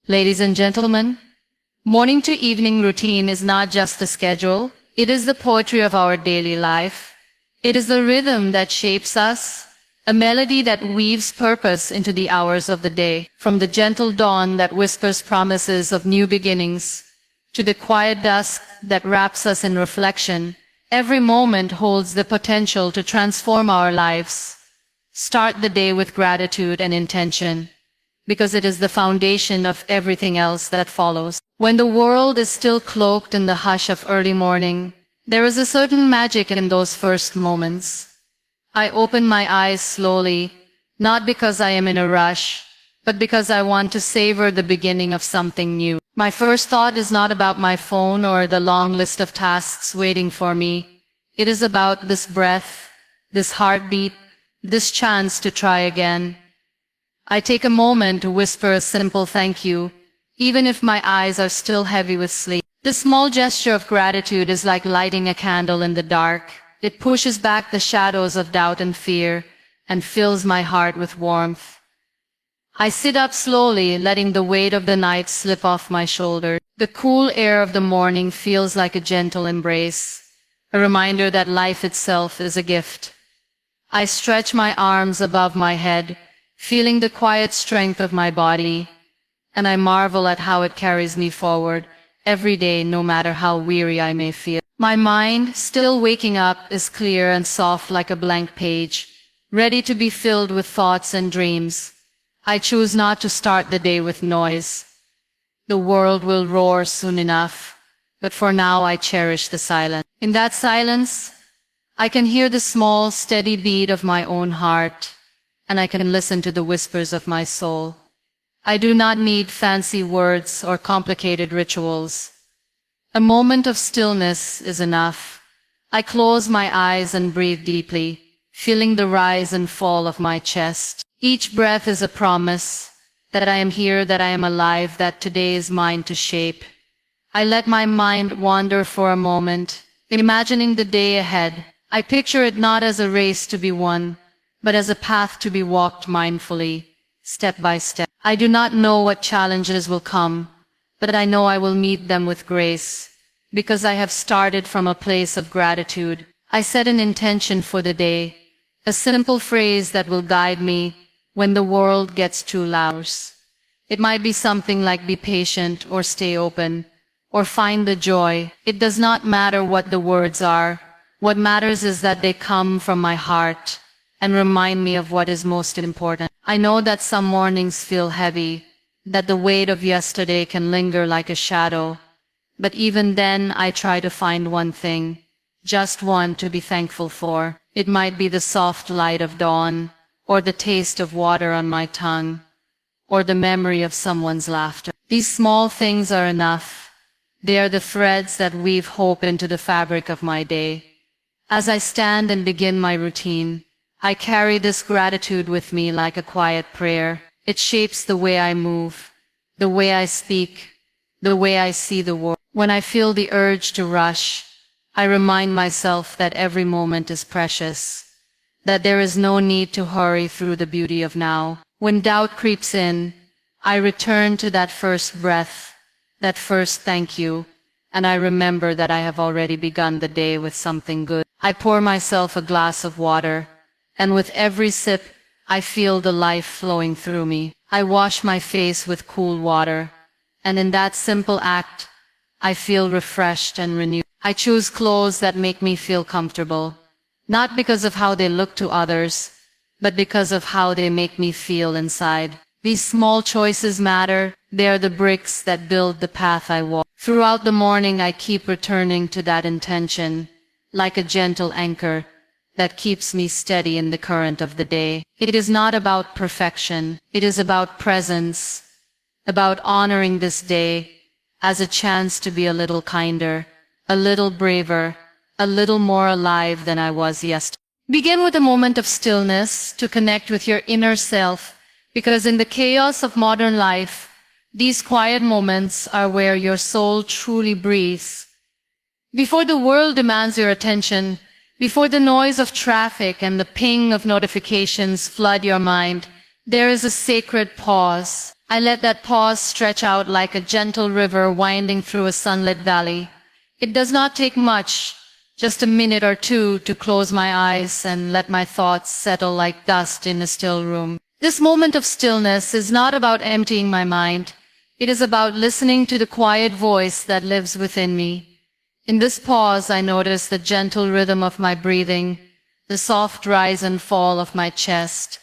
Ladies and gentlemen, morning to evening routine is not just the schedule, it is the poetry of our daily life. It is the rhythm that shapes us, a melody that weaves purpose into the hours of the day, from the gentle dawn that whispers promises of new beginnings, to the quiet dusk that wraps us in reflection. Every moment holds the potential to transform our lives. Start the day with gratitude and intention, because it is the foundation of everything else that follows. When the world is still cloaked in the hush of early morning, there is a certain magic in those first moments. I open my eyes slowly, not because I am in a rush, but because I want to savor the beginning of something new. My first thought is not about my phone or the long list of tasks waiting for me. It is about this breath, this heartbeat, this chance to try again. I take a moment to whisper a simple thank you, even if my eyes are still heavy with sleep. This small gesture of gratitude is like lighting a candle in the dark. It pushes back the shadows of doubt and fear and fills my heart with warmth. I sit up slowly, letting the weight of the night slip off my shoulders. The cool air of the morning feels like a gentle embrace, a reminder that life itself is a gift. I stretch my arms above my head, feeling the quiet strength of my body, and I marvel at how it carries me forward every day, no matter how weary I may feel. My mind, still waking up, is clear and soft like a blank page, ready to be filled with thoughts and dreams. I choose not to start the day with noise. The world will roar soon enough, but for now I cherish the silence. In that silence, I can hear the small, steady beat of my own heart, and I can listen to the whispers of my soul. I do not need fancy words or complicated rituals. A moment of stillness is enough. I close my eyes and breathe deeply, feeling the rise and fall of my chest. Each breath is a promise that I am here, that I am alive, that today is mine to shape. I let my mind wander for a moment, imagining the day ahead. I picture it not as a race to be won, but as a path to be walked mindfully, step by step. I do not know what challenges will come, but I know I will meet them with grace, because I have started from a place of gratitude. I set an intention for the day, a simple phrase that will guide me when the world gets too loud. It might be something like be patient, or stay open, or find the joy. It does not matter what the words are. What matters is that they come from my heart and remind me of what is most important. I know that some mornings feel heavy, that the weight of yesterday can linger like a shadow, but even then I try to find one thing, just one, to be thankful for. It might be the soft light of dawn, or the taste of water on my tongue, or the memory of someone's laughter. These small things are enough. They are the threads that weave hope into the fabric of my day. As I stand and begin my routine, I carry this gratitude with me like a quiet prayer. It shapes the way I move, the way I speak, the way I see the world. When I feel the urge to rush, I remind myself that every moment is precious, that there is no need to hurry through the beauty of now. When doubt creeps in, I return to that first breath, that first thank you, and I remember that I have already begun the day with something good. I pour myself a glass of water, and with every sip, I feel the life flowing through me. I wash my face with cool water, and in that simple act, I feel refreshed and renewed. I choose clothes that make me feel comfortable, not because of how they look to others, but because of how they make me feel inside. These small choices matter. They are the bricks that build the path I walk. Throughout the morning, I keep returning to that intention, like a gentle anchor that keeps me steady in the current of the day. It is not about perfection. It is about presence, about honoring this day as a chance to be a little kinder, a little braver, a little more alive than I was yesterday. Begin with a moment of stillness to connect with your inner self, because in the chaos of modern life, these quiet moments are where your soul truly breathes. Before the world demands your attention, before the noise of traffic and the ping of notifications flood your mind, there is a sacred pause, I let that pause stretch out like a gentle river winding through a sunlit valley. It does not take much, just a minute or two to close my eyes and let my thoughts settle like dust in a still room. This moment of stillness is not about emptying my mind. It is about listening to the quiet voice that lives within me. In this pause, I notice the gentle rhythm of my breathing, the soft rise and fall of my chest.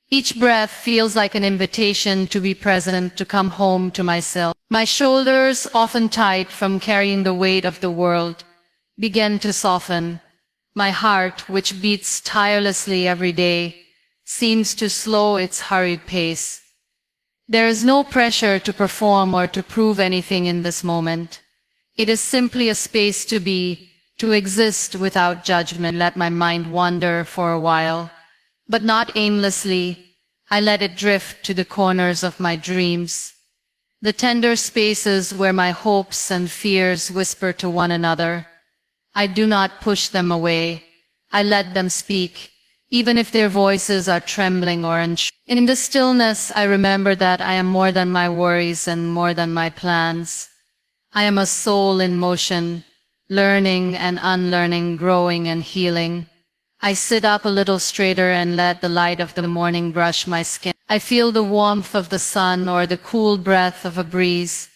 Each breath feels like an invitation to be present, to come home to myself. My shoulders, often tight from carrying the weight of the world, begin to soften. My heart, which beats tirelessly every day, seems to slow its hurried pace. There is no pressure to perform or to prove anything in this moment. It is simply a space to be, to exist without judgment. Let my mind wander for a while, but not aimlessly. I let it drift to the corners of my dreams, the tender spaces where my hopes and fears whisper to one another. I do not push them away. I let them speak, even if their voices are trembling or unsure. In the stillness, I remember that I am more than my worries and more than my plans. I am a soul in motion, learning and unlearning, growing and healing. I sit up a little straighter and let the light of the morning brush my skin. I feel the warmth of the sun or the cool breath of a breeze,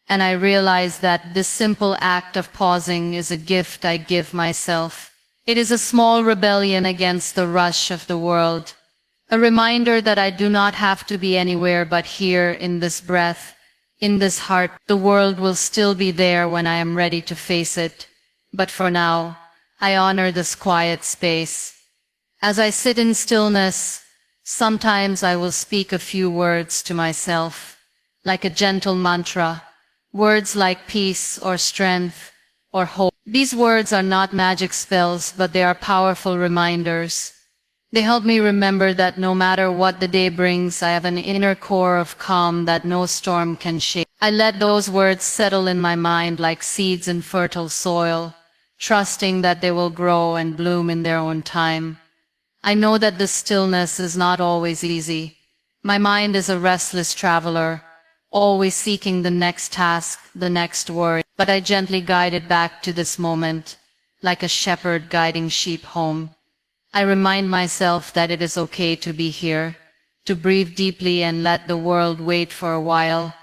and I realize that this simple act of pausing is a gift I give myself. It is a small rebellion against the rush of the world, a reminder that I do not have to be anywhere but here in this breath, in this heart. The world will still be there when I am ready to face it, but for now, I honor this quiet space. As I sit in stillness, sometimes I will speak a few words to myself, like a gentle mantra, words like peace or strength or hope. These words are not magic spells, but they are powerful reminders. They help me remember that no matter what the day brings, I have an inner core of calm that no storm can shake. I let those words settle in my mind like seeds in fertile soil, trusting that they will grow and bloom in their own time. I know that this stillness is not always easy. My mind is a restless traveler, always seeking the next task, the next worry. But I gently guide it back to this moment, like a shepherd guiding sheep home. I remind myself that it is okay to be here, to breathe deeply and let the world wait for a while.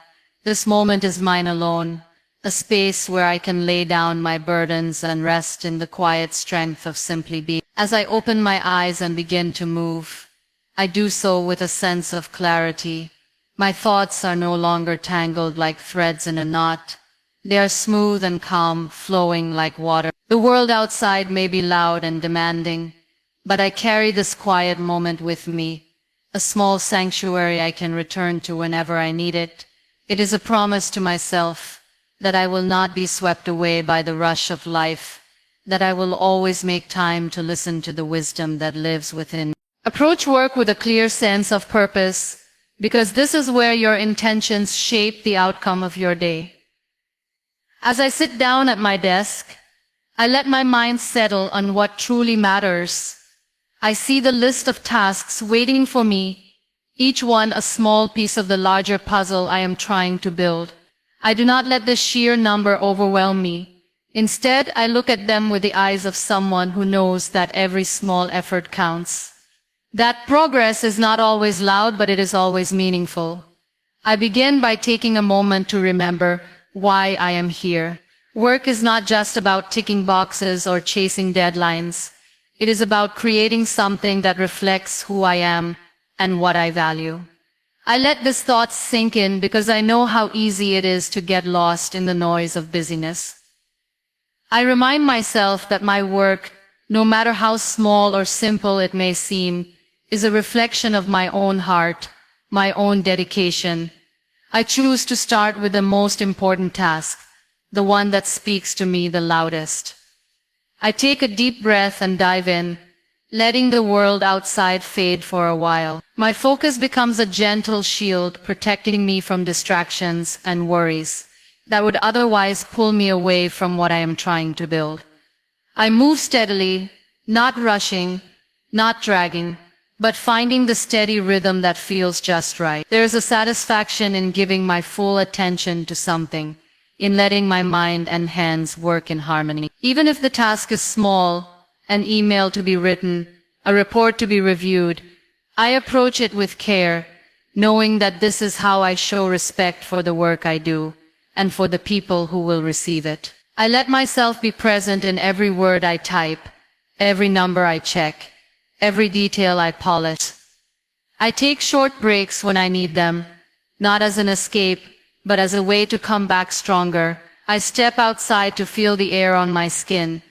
This moment is mine alone, a space where I can lay down my burdens and rest in the quiet strength of simply being. As I open my eyes and begin to move, I do so with a sense of clarity. My thoughts are no longer tangled like threads in a knot. They are smooth and calm, flowing like water. The world outside may be loud and demanding, but I carry this quiet moment with me, a small sanctuary I can return to whenever I need it. It is a promise to myself that I will not be swept away by the rush of life, that I will always make time to listen to the wisdom that lives within. Approach work with a clear sense of purpose, because this is where your intentions shape the outcome of your day. As I sit down at my desk, I let my mind settle on what truly matters. I see the list of tasks waiting for me, each one a small piece of the larger puzzle I am trying to build. I do not let the sheer number overwhelm me. Instead, I look at them with the eyes of someone who knows that every small effort counts. That progress is not always loud, but it is always meaningful. I begin by taking a moment to remember why I am here. Work is not just about ticking boxes or chasing deadlines. It is about creating something that reflects who I am and what I value. I let this thought sink in because I know how easy it is to get lost in the noise of busyness. I remind myself that my work, no matter how small or simple it may seem, is a reflection of my own heart, my own dedication. I choose to start with the most important task, the one that speaks to me the loudest. I take a deep breath and dive in, letting the world outside fade for a while. My focus becomes a gentle shield protecting me from distractions and worries that would otherwise pull me away from what I am trying to build. I move steadily, not rushing, not dragging, but finding the steady rhythm that feels just right. There is a satisfaction in giving my full attention to something, in letting my mind and hands work in harmony. Even if the task is small, an email to be written, a report to be reviewed, I approach it with care, knowing that this is how I show respect for the work I do and for the people who will receive it. I let myself be present in every word I type, every number I check, every detail I polish. I take short breaks when I need them, not as an escape, but as a way to come back stronger. I step outside to feel the air on my skin,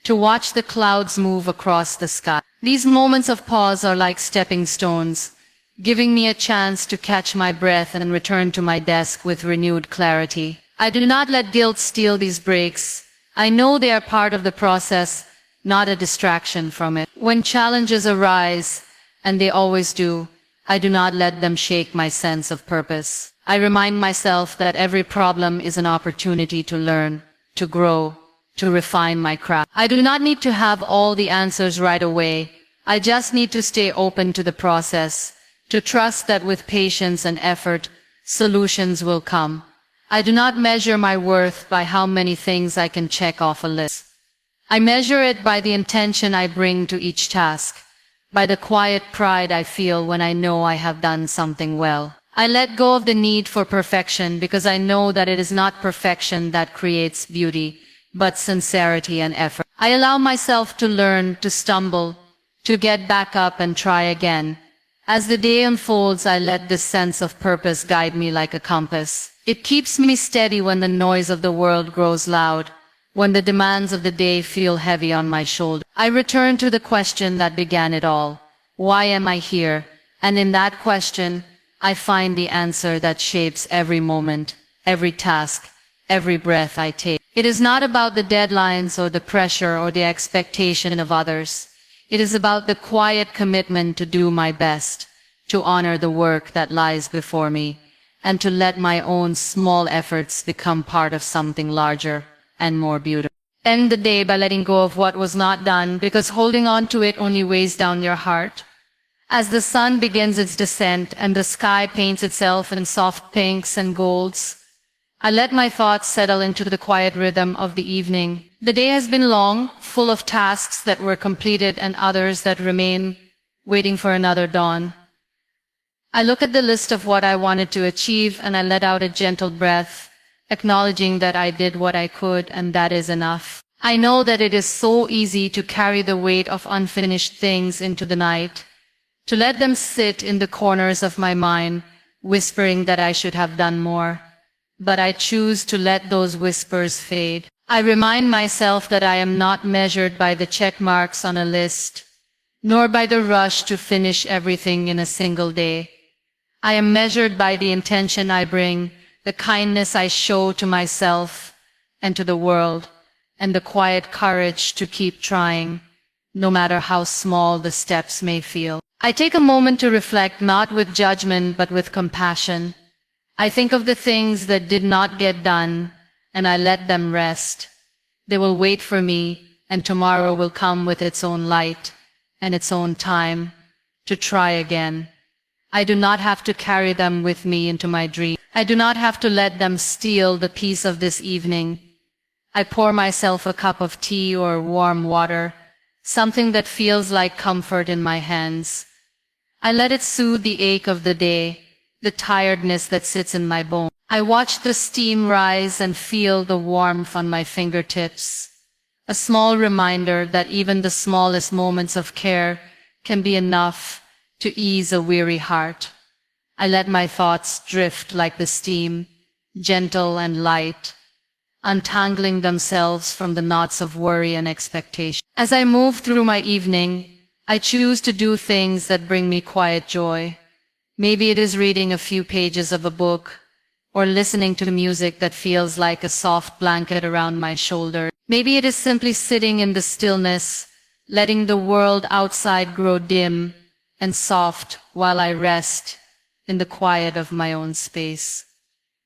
to watch the clouds move across the sky. These moments of pause are like stepping stones, giving me a chance to catch my breath and return to my desk with renewed clarity. I do not let guilt steal these breaks. I know they are part of the process, not a distraction from it. When challenges arise, and they always do, I do not let them shake my sense of purpose. I remind myself that every problem is an opportunity to learn, to grow, to refine my craft. I do not need to have all the answers right away. I just need to stay open to the process, to trust that with patience and effort, solutions will come. I do not measure my worth by how many things I can check off a list. I measure it by the intention I bring to each task, by the quiet pride I feel when I know I have done something well. I let go of the need for perfection because I know that it is not perfection that creates beauty, but sincerity and effort. I allow myself to learn, to stumble, to get back up and try again. As the day unfolds, I let this sense of purpose guide me like a compass. It keeps me steady when the noise of the world grows loud, when the demands of the day feel heavy on my shoulder. I return to the question that began it all. Why am I here? And in that question, I find the answer that shapes every moment, every task, every breath I take. It is not about the deadlines or the pressure or the expectation of others. It is about the quiet commitment to do my best, to honor the work that lies before me, and to let my own small efforts become part of something larger and more beautiful. End the day by letting go of what was not done, because holding on to it only weighs down your heart. As the sun begins its descent and the sky paints itself in soft pinks and golds, I let my thoughts settle into the quiet rhythm of the evening. The day has been long, full of tasks that were completed and others that remain, waiting for another dawn. I look at the list of what I wanted to achieve and I let out a gentle breath, acknowledging that I did what I could and that is enough. I know that it is so easy to carry the weight of unfinished things into the night, to let them sit in the corners of my mind, whispering that I should have done more. But I choose to let those whispers fade. I remind myself that I am not measured by the check marks on a list, nor by the rush to finish everything in a single day. I am measured by the intention I bring, the kindness I show to myself and to the world, and the quiet courage to keep trying, no matter how small the steps may feel. I take a moment to reflect, not with judgment but with compassion. I think of the things that did not get done, and I let them rest. They will wait for me, and tomorrow will come with its own light and its own time to try again. I do not have to carry them with me into my dream. I do not have to let them steal the peace of this evening. I pour myself a cup of tea or warm water, something that feels like comfort in my hands. I let it soothe the ache of the day, the tiredness that sits in my bones. I watch the steam rise and feel the warmth on my fingertips, a small reminder that even the smallest moments of care can be enough to ease a weary heart. I let my thoughts drift like the steam, gentle and light, untangling themselves from the knots of worry and expectation. As I move through my evening, I choose to do things that bring me quiet joy. Maybe it is reading a few pages of a book, or listening to music that feels like a soft blanket around my shoulder. Maybe it is simply sitting in the stillness, letting the world outside grow dim and soft while I rest in the quiet of my own space.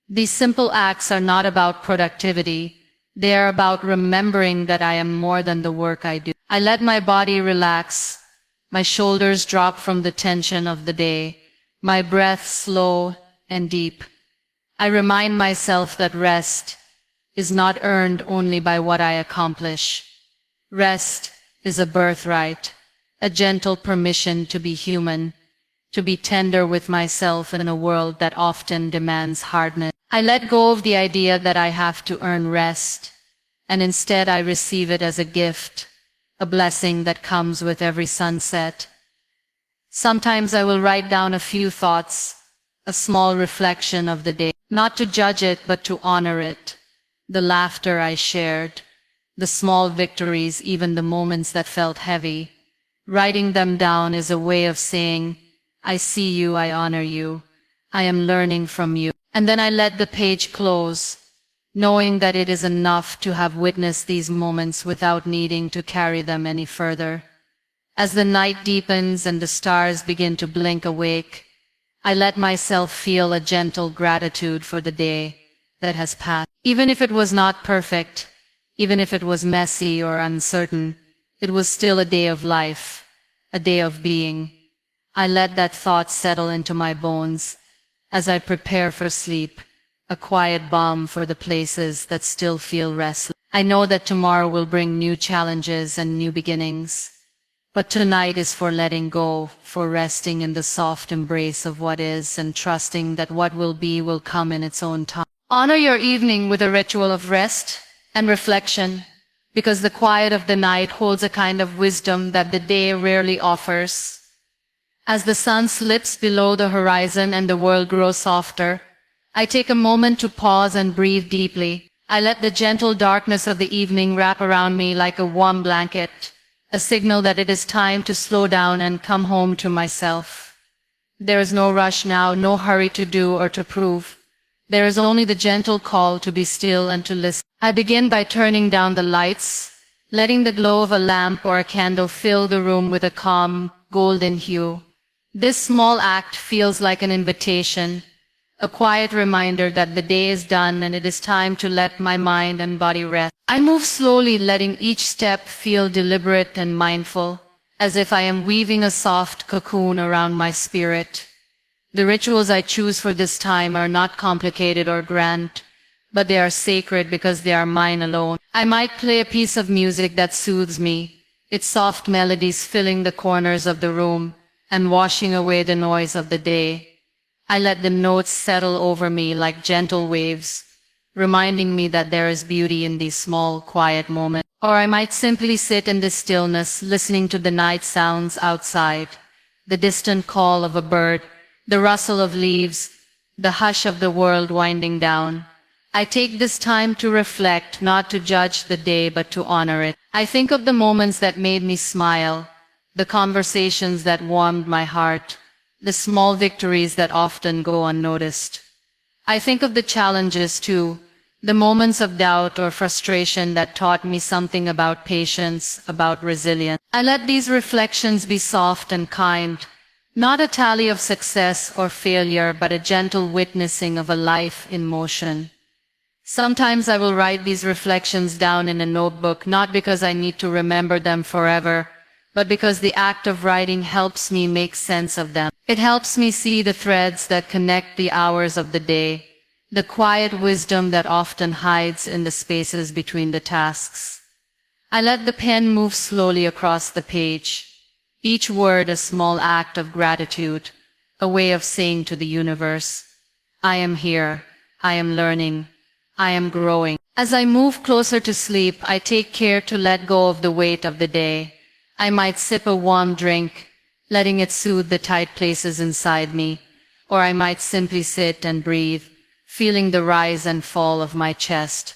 These simple acts are not about productivity. They are about remembering that I am more than the work I do. I let my body relax, My shoulders drop from the tension of the day, my breath slow and deep. I remind myself that rest is not earned only by what I accomplish. Rest is a birthright, a gentle permission to be human, to be tender with myself in a world that often demands hardness. I let go of the idea that I have to earn rest, and instead I receive it as a gift, a blessing that comes with every sunset. Sometimes I will write down a few thoughts, a small reflection of the day, not to judge it but to honor it. The laughter I shared, the small victories, even the moments that felt heavy. Writing them down is a way of saying, I see you, I honor you, I am learning from you. And then I let the page close, knowing that it is enough to have witnessed these moments without needing to carry them any further. As the night deepens and the stars begin to blink awake, I let myself feel a gentle gratitude for the day that has passed. Even if it was not perfect, even if it was messy or uncertain, it was still a day of life, a day of being. I let that thought settle into my bones as I prepare for sleep, a quiet balm for the places that still feel restless. I know that tomorrow will bring new challenges and new beginnings, but tonight is for letting go, for resting in the soft embrace of what is and trusting that what will be will come in its own time. Honor your evening with a ritual of rest and reflection, because the quiet of the night holds a kind of wisdom that the day rarely offers. As the sun slips below the horizon and the world grows softer, I take a moment to pause and breathe deeply. I let the gentle darkness of the evening wrap around me like a warm blanket, a signal that it is time to slow down and come home to myself. There is no rush now, no hurry to do or to prove. There is only the gentle call to be still and to listen. I begin by turning down the lights, letting the glow of a lamp or a candle fill the room with a calm, golden hue. This small act feels like an invitation, a quiet reminder that the day is done and it is time to let my mind and body rest. I move slowly, letting each step feel deliberate and mindful, as if I am weaving a soft cocoon around my spirit. The rituals I choose for this time are not complicated or grand, but they are sacred because they are mine alone. I might play a piece of music that soothes me, its soft melodies filling the corners of the room and washing away the noise of the day. I let the notes settle over me like gentle waves, reminding me that there is beauty in these small, quiet moments. Or I might simply sit in this stillness, listening to the night sounds outside, the distant call of a bird, the rustle of leaves, the hush of the world winding down. I take this time to reflect, not to judge the day, but to honor it. I think of the moments that made me smile, the conversations that warmed my heart, the small victories that often go unnoticed. I think of the challenges too, the moments of doubt or frustration that taught me something about patience, about resilience. I let these reflections be soft and kind, not a tally of success or failure, but a gentle witnessing of a life in motion. Sometimes I will write these reflections down in a notebook, not because I need to remember them forever, but because the act of writing helps me make sense of them. It helps me see the threads that connect the hours of the day, the quiet wisdom that often hides in the spaces between the tasks. I let the pen move slowly across the page, each word a small act of gratitude, a way of saying to the universe, I am here, I am learning, I am growing. As I move closer to sleep, I take care to let go of the weight of the day. I might sip a warm drink, letting it soothe the tight places inside me, or I might simply sit and breathe, feeling the rise and fall of my chest,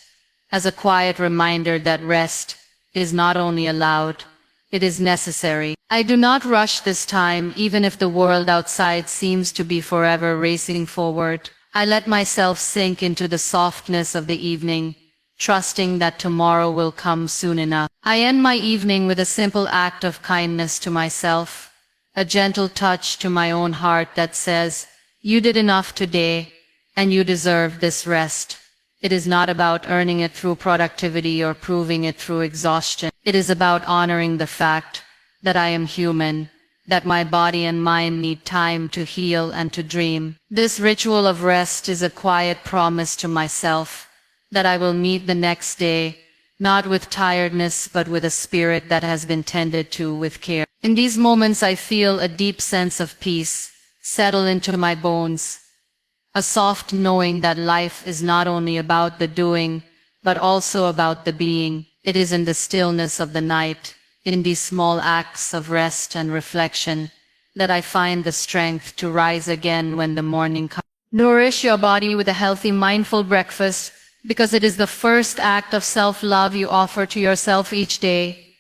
as a quiet reminder that rest is not only allowed, it is necessary. I do not rush this time, even if the world outside seems to be forever racing forward. I let myself sink into the softness of the evening, trusting that tomorrow will come soon enough. I end my evening with a simple act of kindness to myself, a gentle touch to my own heart that says, you did enough today, and you deserve this rest. It is not about earning it through productivity or proving it through exhaustion. It is about honoring the fact that I am human, that my body and mind need time to heal and to dream. This ritual of rest is a quiet promise to myself that I will meet the next day, not with tiredness but with a spirit that has been tended to with care. In these moments I feel a deep sense of peace settle into my bones, a soft knowing that life is not only about the doing, but also about the being. It is in the stillness of the night, in these small acts of rest and reflection, that I find the strength to rise again when the morning comes. Nourish your body with a healthy, mindful breakfast, because it is the first act of self-love you offer to yourself each day.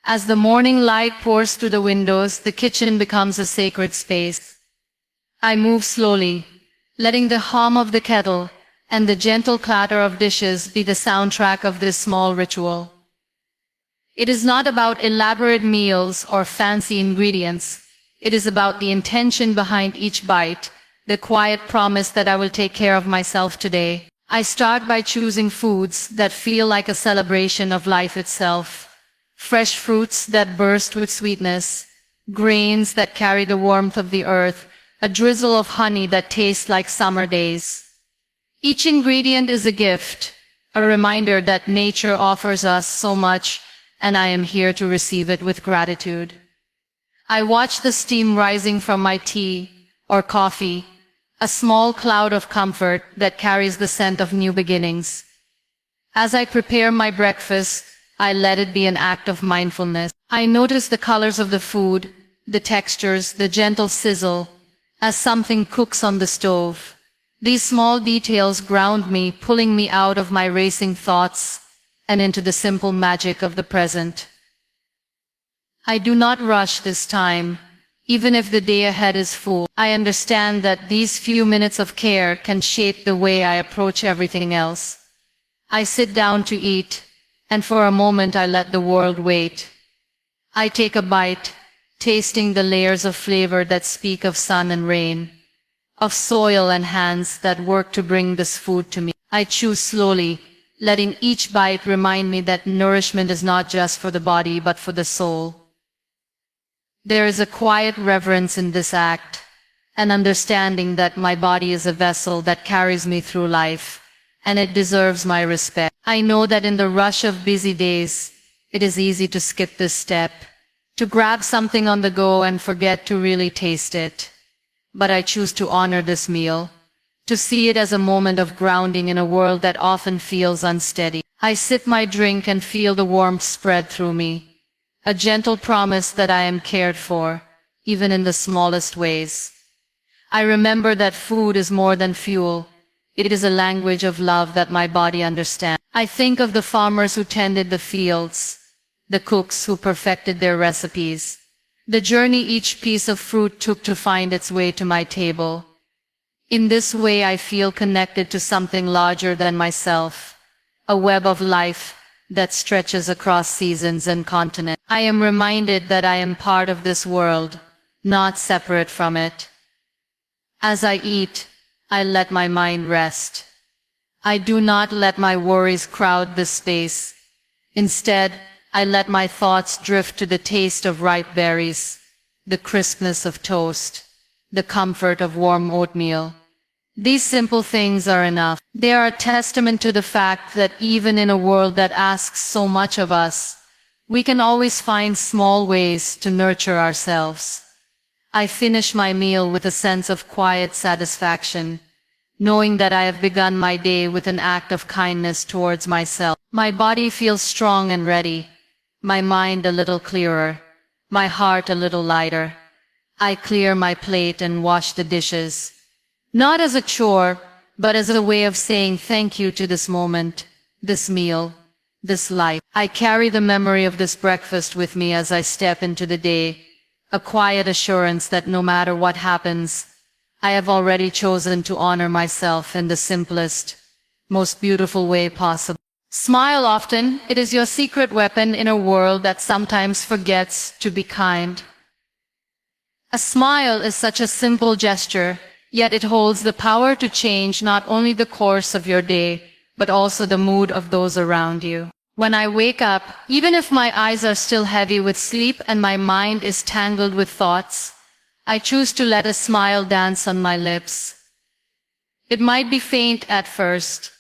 As the morning light pours through the windows, the kitchen becomes a sacred space. I move slowly, letting the hum of the kettle and the gentle clatter of dishes be the soundtrack of this small ritual. It is not about elaborate meals or fancy ingredients. It is about the intention behind each bite, the quiet promise that I will take care of myself today. I start by choosing foods that feel like a celebration of life itself. Fresh fruits that burst with sweetness, grains that carry the warmth of the earth, a drizzle of honey that tastes like summer days. Each ingredient is a gift, a reminder that nature offers us so much, and I am here to receive it with gratitude. I watch the steam rising from my tea or coffee, a small cloud of comfort that carries the scent of new beginnings. As I prepare my breakfast, I let it be an act of mindfulness. I notice the colors of the food, the textures, the gentle sizzle, as something cooks on the stove. These small details ground me, pulling me out of my racing thoughts and into the simple magic of the present. I do not rush this time, even if the day ahead is full. I understand that these few minutes of care can shape the way I approach everything else. I sit down to eat, and for a moment I let the world wait. I take a bite, tasting the layers of flavor that speak of sun and rain, of soil and hands that work to bring this food to me. I chew slowly, letting each bite remind me that nourishment is not just for the body but for the soul. There is a quiet reverence in this act, an understanding that my body is a vessel that carries me through life, and it deserves my respect. I know that in the rush of busy days, it is easy to skip this step, to grab something on the go and forget to really taste it. But I choose to honor this meal, to see it as a moment of grounding in a world that often feels unsteady. I sip my drink and feel the warmth spread through me, a gentle promise that I am cared for, even in the smallest ways. I remember that food is more than fuel. It is a language of love that my body understands. I think of the farmers who tended the fields, the cooks who perfected their recipes, the journey each piece of fruit took to find its way to my table. In this way I feel connected to something larger than myself, a web of life that stretches across seasons and continents. I am reminded that I am part of this world, not separate from it. As I eat, I let my mind rest. I do not let my worries crowd this space. Instead, I let my thoughts drift to the taste of ripe berries, the crispness of toast, the comfort of warm oatmeal. These simple things are enough. They are a testament to the fact that even in a world that asks so much of us, we can always find small ways to nurture ourselves. I finish my meal with a sense of quiet satisfaction, knowing that I have begun my day with an act of kindness towards myself. My body feels strong and ready, my mind a little clearer, my heart a little lighter. I clear my plate and wash the dishes, not as a chore, but as a way of saying thank you to this moment, this meal, this life. I carry the memory of this breakfast with me as I step into the day, a quiet assurance that no matter what happens, I have already chosen to honor myself in the simplest, most beautiful way possible. Smile often. It is your secret weapon in a world that sometimes forgets to be kind. A smile is such a simple gesture, yet it holds the power to change not only the course of your day, but also the mood of those around you. When I wake up, even if my eyes are still heavy with sleep and my mind is tangled with thoughts, I choose to let a smile dance on my lips. It might be faint at first,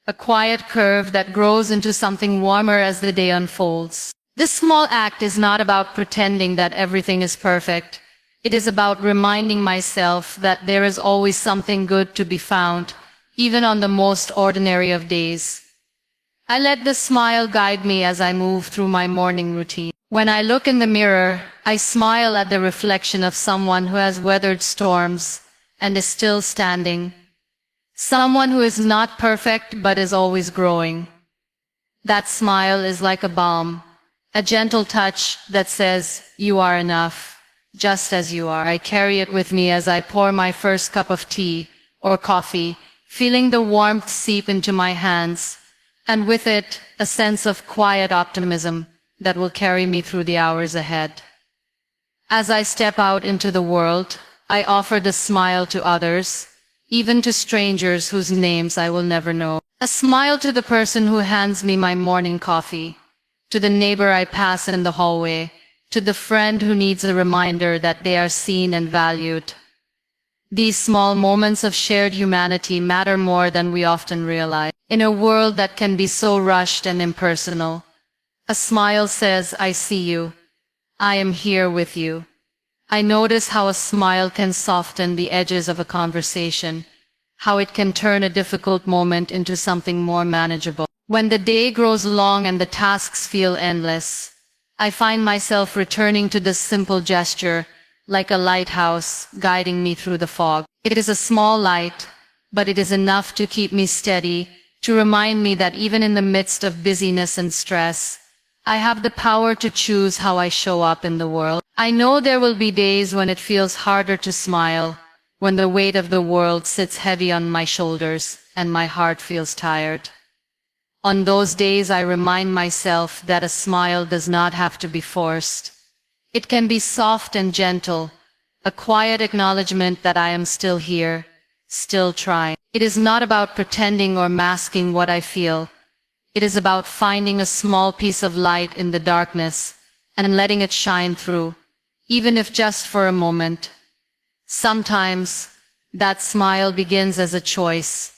a quiet curve that grows into something warmer as the day unfolds. This small act is not about pretending that everything is perfect. It is about reminding myself that there is always something good to be found, even on the most ordinary of days. I let the smile guide me as I move through my morning routine. When I look in the mirror, I smile at the reflection of someone who has weathered storms and is still standing. Someone who is not perfect but is always growing. That smile is like a balm, a gentle touch that says, "You are enough, just as you are." I carry it with me as I pour my first cup of tea or coffee, feeling the warmth seep into my hands, and with it, a sense of quiet optimism that will carry me through the hours ahead. As I step out into the world, I offer the smile to others, even to strangers whose names I will never know. A smile to the person who hands me my morning coffee, to the neighbor I pass in the hallway, to the friend who needs a reminder that they are seen and valued. These small moments of shared humanity matter more than we often realize. In a world that can be so rushed and impersonal, a smile says, "I see you. I am here with you." I notice how a smile can soften the edges of a conversation, how it can turn a difficult moment into something more manageable. When the day grows long and the tasks feel endless, I find myself returning to this simple gesture, like a lighthouse guiding me through the fog. It is a small light, but it is enough to keep me steady, to remind me that even in the midst of busyness and stress, I have the power to choose how I show up in the world. I know there will be days when it feels harder to smile, when the weight of the world sits heavy on my shoulders and my heart feels tired. On those days, I remind myself that a smile does not have to be forced. It can be soft and gentle, a quiet acknowledgement that I am still here, still trying. It is not about pretending or masking what I feel. It is about finding a small piece of light in the darkness and letting it shine through, even if just for a moment. Sometimes, that smile begins as a choice,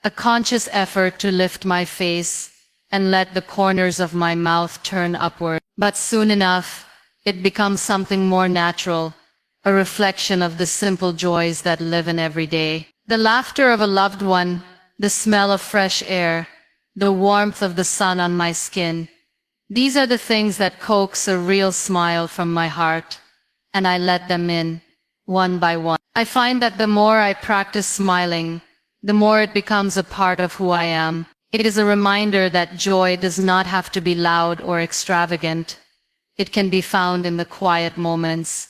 a conscious effort to lift my face and let the corners of my mouth turn upward. But soon enough, it becomes something more natural, a reflection of the simple joys that live in every day. The laughter of a loved one, the smell of fresh air, the warmth of the sun on my skin. These are the things that coax a real smile from my heart, and I let them in, one by one. I find that the more I practice smiling, the more it becomes a part of who I am. It is a reminder that joy does not have to be loud or extravagant. It can be found in the quiet moments,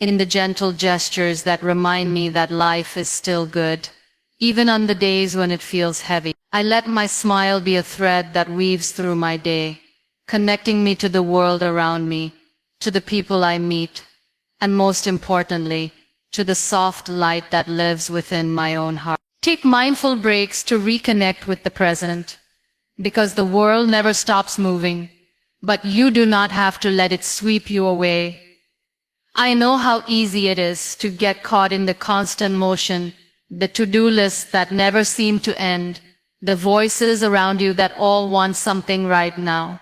in the gentle gestures that remind me that life is still good, even on the days when it feels heavy. I let my smile be a thread that weaves through my day, connecting me to the world around me, to the people I meet, and most importantly, to the soft light that lives within my own heart. Take mindful breaks to reconnect with the present, because the world never stops moving, but you do not have to let it sweep you away. I know how easy it is to get caught in the constant motion, the to-do lists that never seem to end, the voices around you that all want something right now.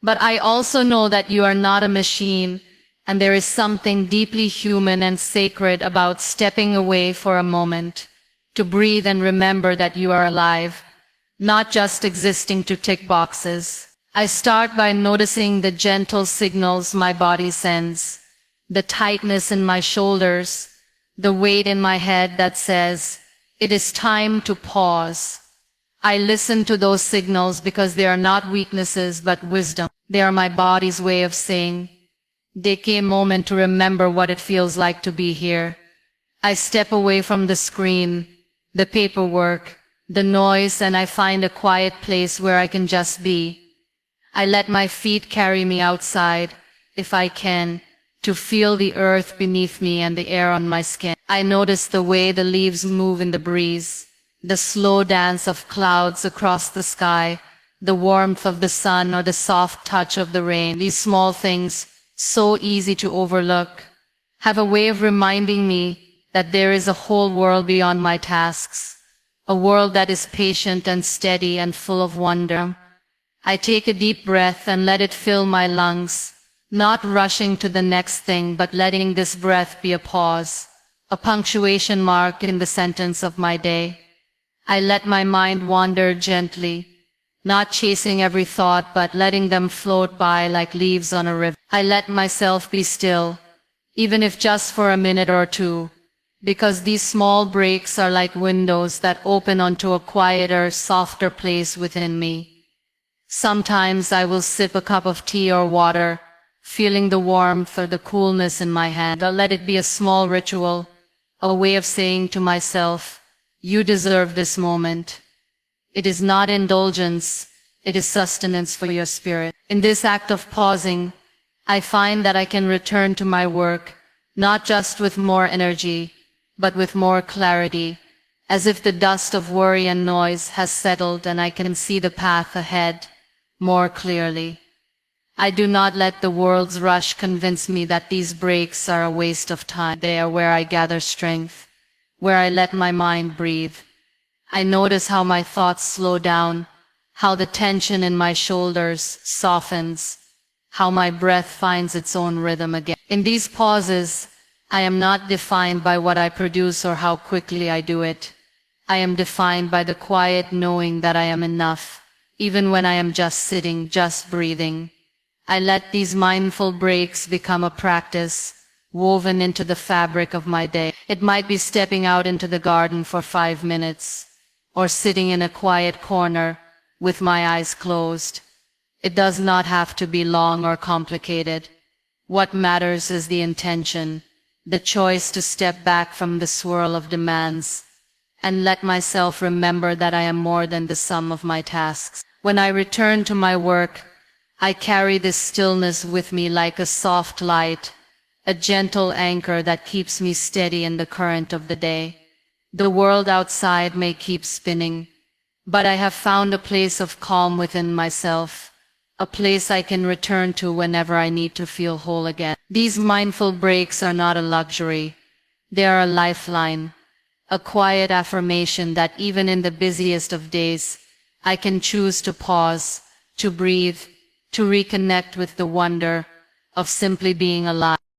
But I also know that you are not a machine, and there is something deeply human and sacred about stepping away for a moment, to breathe and remember that you are alive, not just existing to tick boxes. I start by noticing the gentle signals my body sends, the tightness in my shoulders, the weight in my head that says, "It is time to pause." I listen to those signals because they are not weaknesses but wisdom. They are my body's way of saying, "Take a moment to remember what it feels like to be here." I step away from the screen, the paperwork, the noise, and I find a quiet place where I can just be. I let my feet carry me outside, if I can, to feel the earth beneath me and the air on my skin. I notice the way the leaves move in the breeze, the slow dance of clouds across the sky, the warmth of the sun or the soft touch of the rain. These small things, so easy to overlook, have a way of reminding me that there is a whole world beyond my tasks, a world that is patient and steady and full of wonder. I take a deep breath and let it fill my lungs, not rushing to the next thing, but letting this breath be a pause, a punctuation mark in the sentence of my day. I let my mind wander gently, not chasing every thought, but letting them float by like leaves on a river. I let myself be still, even if just for a minute or two, because these small breaks are like windows that open onto a quieter, softer place within me. Sometimes I will sip a cup of tea or water, feeling the warmth or the coolness in my hand. I'll let it be a small ritual, a way of saying to myself, you deserve this moment. It is not indulgence, it is sustenance for your spirit. In this act of pausing, I find that I can return to my work, not just with more energy, but with more clarity, as if the dust of worry and noise has settled and I can see the path ahead more clearly. I do not let the world's rush convince me that these breaks are a waste of time. They are where I gather strength, where I let my mind breathe. I notice how my thoughts slow down, how the tension in my shoulders softens, how my breath finds its own rhythm again. In these pauses, I am not defined by what I produce or how quickly I do it. I am defined by the quiet knowing that I am enough, even when I am just sitting, just breathing. I let these mindful breaks become a practice, woven into the fabric of my day. It might be stepping out into the garden for 5 minutes, or sitting in a quiet corner with my eyes closed. It does not have to be long or complicated. What matters is the intention, the choice to step back from the swirl of demands, and let myself remember that I am more than the sum of my tasks. When I return to my work, I carry this stillness with me like a soft light, a gentle anchor that keeps me steady in the current of the day. The world outside may keep spinning, but I have found a place of calm within myself, a place I can return to whenever I need to feel whole again. These mindful breaks are not a luxury. They are a lifeline, a quiet affirmation that even in the busiest of days, I can choose to pause, to breathe, to reconnect with the wonder of simply being alive.